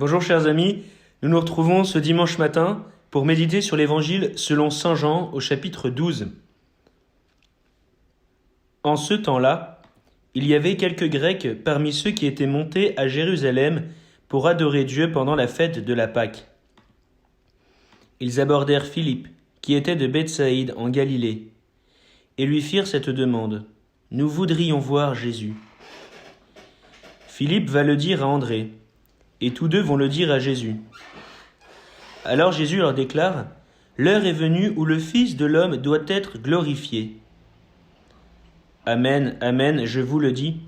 Bonjour chers amis, nous nous retrouvons ce dimanche matin pour méditer sur l'évangile selon saint Jean au chapitre 12. En ce temps-là, il y avait quelques Grecs parmi ceux qui étaient montés à Jérusalem pour adorer Dieu pendant la fête de la Pâque. Ils abordèrent Philippe, qui était de Bethsaïde en Galilée, et lui firent cette demande. « Nous voudrions voir Jésus. » Philippe va le dire à André, et tous deux vont le dire à Jésus. Alors Jésus leur déclare, « L'heure est venue où le Fils de l'homme doit être glorifié. Amen, amen, je vous le dis,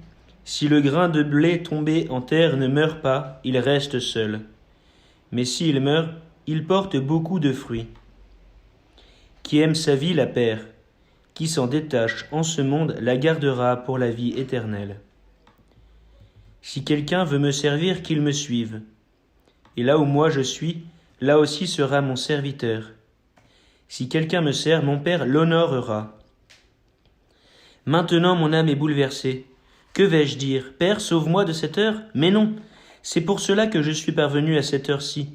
si le grain de blé tombé en terre ne meurt pas, il reste seul. Mais s'il meurt, il porte beaucoup de fruits. Qui aime sa vie la perd, qui s'en détache en ce monde la gardera pour la vie éternelle. Si quelqu'un veut me servir, qu'il me suive. Et là où moi je suis, là aussi sera mon serviteur. Si quelqu'un me sert, mon Père l'honorera. Maintenant mon âme est bouleversée. Que vais-je dire? Père, sauve-moi de cette heure? Mais non, c'est pour cela que je suis parvenu à cette heure-ci.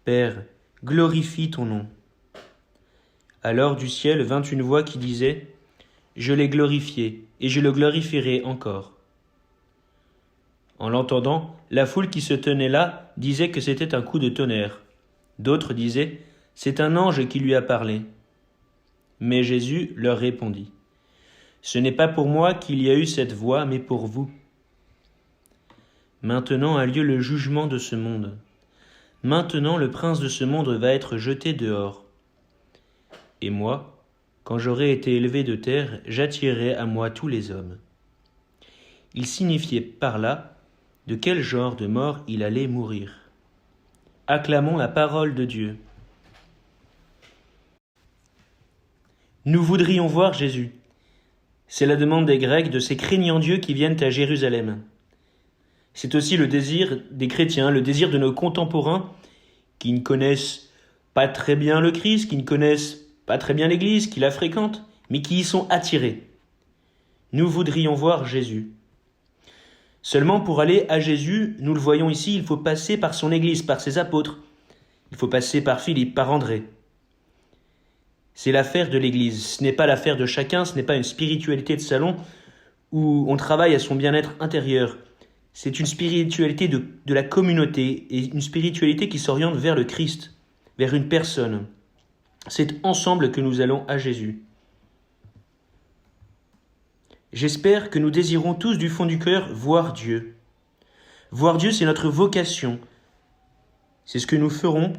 Père, glorifie ton nom. Alors du ciel vint une voix qui disait, « Je l'ai glorifié, et je le glorifierai encore. » En l'entendant, la foule qui se tenait là disait que c'était un coup de tonnerre. D'autres disaient, « C'est un ange qui lui a parlé. » Mais Jésus leur répondit, « Ce n'est pas pour moi qu'il y a eu cette voix, mais pour vous. Maintenant a lieu le jugement de ce monde. Maintenant le prince de ce monde va être jeté dehors. Et moi, quand j'aurai été élevé de terre, j'attirerai à moi tous les hommes. » Il signifiait par là de quel genre de mort il allait mourir. Acclamons la parole de Dieu. Nous voudrions voir Jésus. C'est la demande des Grecs, de ces craignants Dieu qui viennent à Jérusalem. C'est aussi le désir des chrétiens, le désir de nos contemporains qui ne connaissent pas très bien le Christ, qui ne connaissent pas très bien l'Église, qui la fréquentent, mais qui y sont attirés. Nous voudrions voir Jésus. Seulement pour aller à Jésus, nous le voyons ici, il faut passer par son Église, par ses apôtres. Il faut passer par Philippe, par André. C'est l'affaire de l'Église, ce n'est pas l'affaire de chacun, ce n'est pas une spiritualité de salon où on travaille à son bien-être intérieur. C'est une spiritualité de la communauté et une spiritualité qui s'oriente vers le Christ, vers une personne. C'est ensemble que nous allons à Jésus. J'espère que nous désirons tous du fond du cœur voir Dieu. Voir Dieu, c'est notre vocation. C'est ce que nous ferons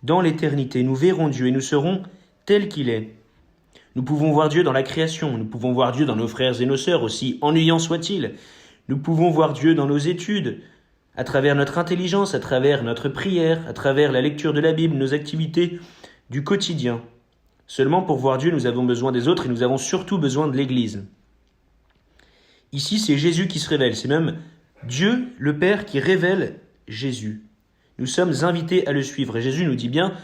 dans l'éternité. Nous verrons Dieu et nous serons tel qu'il est. Nous pouvons voir Dieu dans la création, nous pouvons voir Dieu dans nos frères et nos sœurs, aussi ennuyants soient-ils. Nous pouvons voir Dieu dans nos études, à travers notre intelligence, à travers notre prière, à travers la lecture de la Bible, nos activités du quotidien. Seulement pour voir Dieu, nous avons besoin des autres et nous avons surtout besoin de l'Église. Ici, c'est Jésus qui se révèle, c'est même Dieu, le Père, qui révèle Jésus. Nous sommes invités à le suivre. Et Jésus nous dit bien,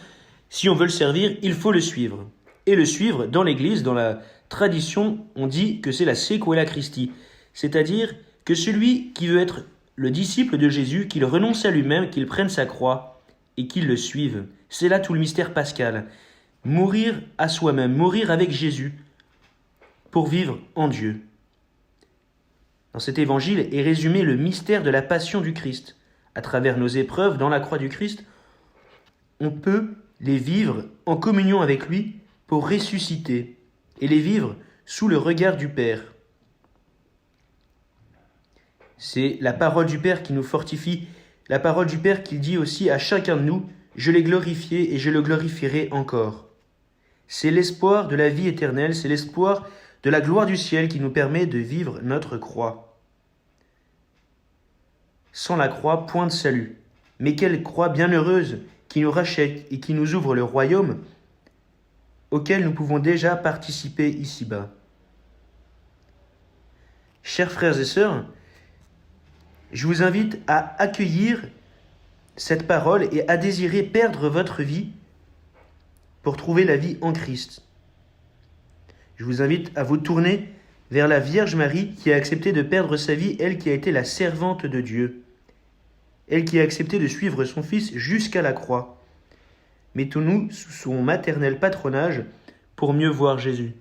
si on veut le servir, il faut le suivre. Et le suivre, dans l'Église, dans la tradition, on dit que c'est la sequela Christi, c'est-à-dire que celui qui veut être le disciple de Jésus, qu'il renonce à lui-même, qu'il prenne sa croix et qu'il le suive. C'est là tout le mystère pascal. Mourir à soi-même, mourir avec Jésus pour vivre en Dieu. Dans cet évangile est résumé le mystère de la passion du Christ. À travers nos épreuves dans la croix du Christ, on peut les vivre en communion avec lui pour ressusciter et les vivre sous le regard du Père. C'est la parole du Père qui nous fortifie, la parole du Père qui dit aussi à chacun de nous, « Je l'ai glorifié et je le glorifierai encore ». C'est l'espoir de la vie éternelle, c'est l'espoir de la gloire du ciel qui nous permet de vivre notre croix. Sans la croix, point de salut. Mais quelle croix bienheureuse qui nous rachète et qui nous ouvre le royaume auquel nous pouvons déjà participer ici-bas. Chers frères et sœurs, je vous invite à accueillir cette parole et à désirer perdre votre vie pour trouver la vie en Christ. Je vous invite à vous tourner vers la Vierge Marie qui a accepté de perdre sa vie, elle qui a été la servante de Dieu. elle qui a accepté de suivre son Fils jusqu'à la croix. Mettons-nous sous son maternel patronage pour mieux voir Jésus.